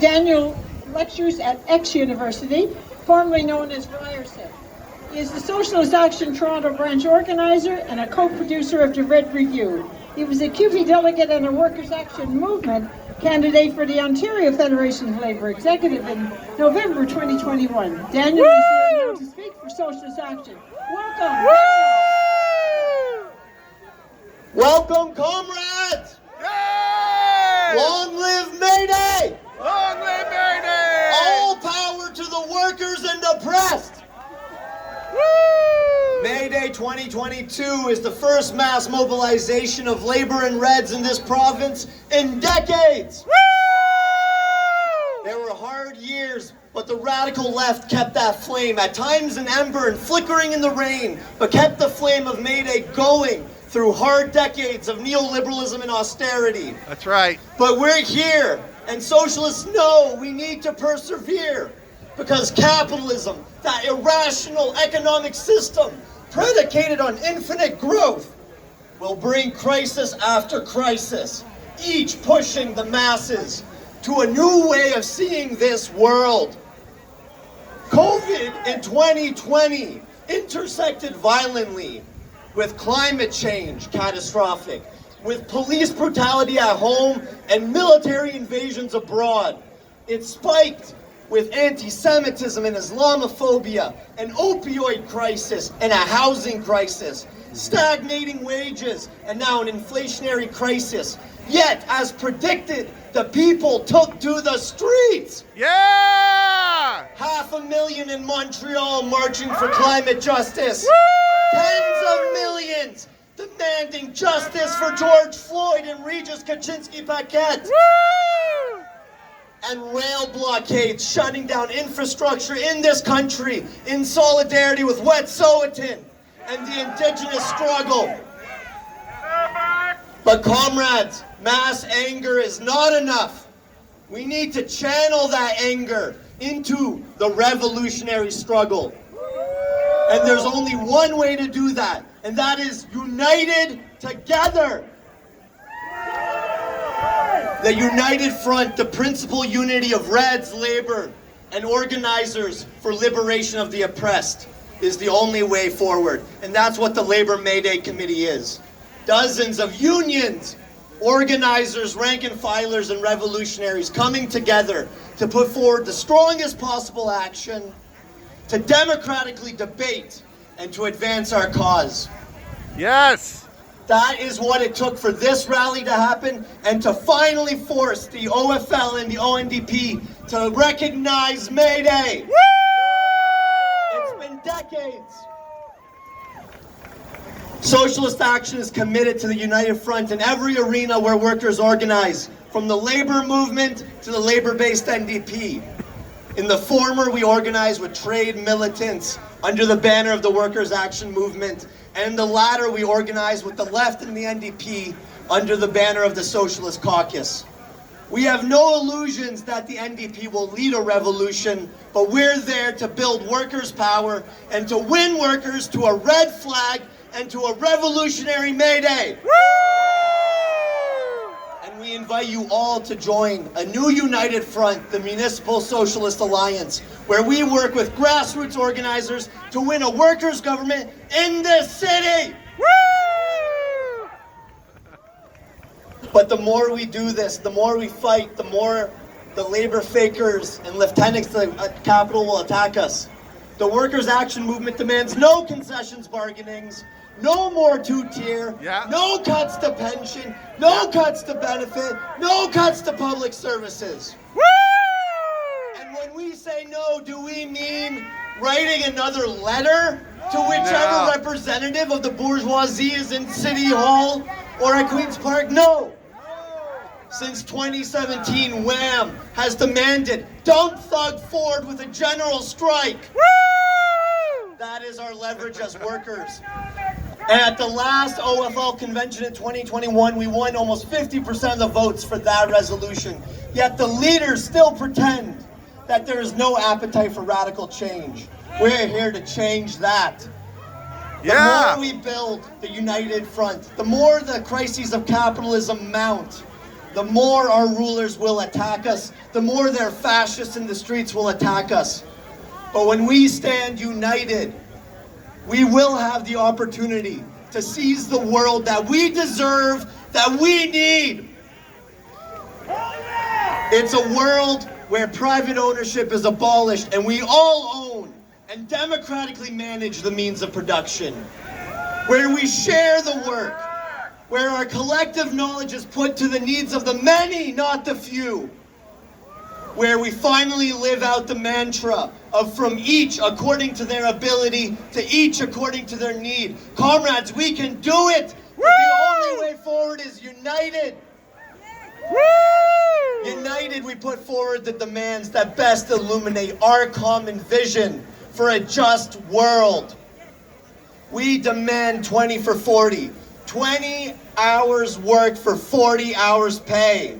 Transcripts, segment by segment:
Daniel lectures at X University, formerly known as Ryerson. He is the Socialist Action Toronto branch organizer and a co-producer of the Red Review. He was a CUPE delegate and a Workers' Action Movement candidate for the Ontario Federation of Labour Executive in November 2021. Daniel is here now to speak for Socialist Action. Welcome. Welcome, comrades! Yay! Long live Mayday! Long live Mayday! All power to the workers and oppressed! Woo! Mayday 2022 is the first mass mobilization of labor and Reds in this province in decades! Woo! There were hard years, but the radical left kept that flame, at times an ember and flickering in the rain, but kept the flame of Mayday going through hard decades of neoliberalism and austerity. That's right. But we're here, and socialists know we need to persevere, because capitalism, that irrational economic system predicated on infinite growth, will bring crisis after crisis, each pushing the masses to a new way of seeing this world. COVID in 2020 intersected violently with climate change, catastrophic, with police brutality at home and military invasions abroad. It spiked with anti-semitism and Islamophobia, an opioid crisis and a housing crisis, stagnating wages, and now an inflationary crisis. Yet, as predicted, the people took to the streets. Yeah! 500,000 in Montreal marching for climate justice. Woo! Tens of millions demanding justice for George Floyd and korchinski-paquet. Woo! And rail blockades shutting down infrastructure in this country in solidarity with Wet'suwet'en and the Indigenous struggle. But comrades, mass anger is not enough. We need to channel that anger into the revolutionary struggle. And there's only one way to do that, and that is united together. The united front, the principal unity of Reds, labor, and organizers for liberation of the oppressed is the only way forward. And that's what the Labor Mayday Committee is. Dozens of unions, organizers, rank and filers, and revolutionaries coming together to put forward the strongest possible action, to democratically debate, and to advance our cause. Yes! That is what it took for this rally to happen, and to finally force the OFL and the ONDP to recognize Mayday. Woo! It's been decades. Socialist Action is committed to the united front in every arena where workers organize, from the labor movement to the labor-based NDP. In the former, we organize with trade militants under the banner of the Workers' Action Movement, and in the latter, we organize with the left and the NDP under the banner of the Socialist Caucus. We have no illusions that the NDP will lead a revolution, but we're there to build workers' power and to win workers to a red flag and to a revolutionary Mayday. Woo! And we invite you all to join a new united front, the Municipal Socialist Alliance, where we work with grassroots organizers to win a workers' government in this city. Woo! But the more we do this, the more we fight, the more the labor fakers and lieutenants to the capital will attack us. The Workers' Action Movement demands no concessions bargainings, no more two-tier, no cuts to pension, no cuts to benefit, no cuts to public services. Woo! And when we say no, do we mean writing another letter to whichever representative of the bourgeoisie is in City Hall or at Queen's Park? No. Since 2017, WHAM has demanded dump Thug Ford with a general strike. Woo! That is our leverage as workers. And at the last OFL convention in 2021, we won almost 50% of the votes for that resolution. Yet the leaders still pretend that there is no appetite for radical change. We're here to change that. The Yeah. more we build the united front, the more the crises of capitalism mount, the more our rulers will attack us, the more their fascists in the streets will attack us. But when we stand united, we will have the opportunity to seize the world that we deserve, that we need. It's a world where private ownership is abolished and we all own and democratically manage the means of production. Where we share the work, where our collective knowledge is put to the needs of the many, not the few. Where we finally live out the mantra of from each according to their ability to each according to their need. Comrades, we can do it, but the only way forward is united. United, we put forward the demands that best illuminate our common vision for a just world. We demand 20 for 40. 20 hours work for 40 hours pay.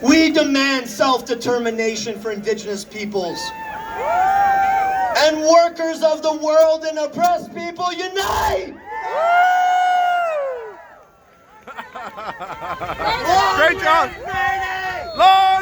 We demand self-determination for Indigenous peoples. And workers of the world and oppressed people, unite! Great job! Long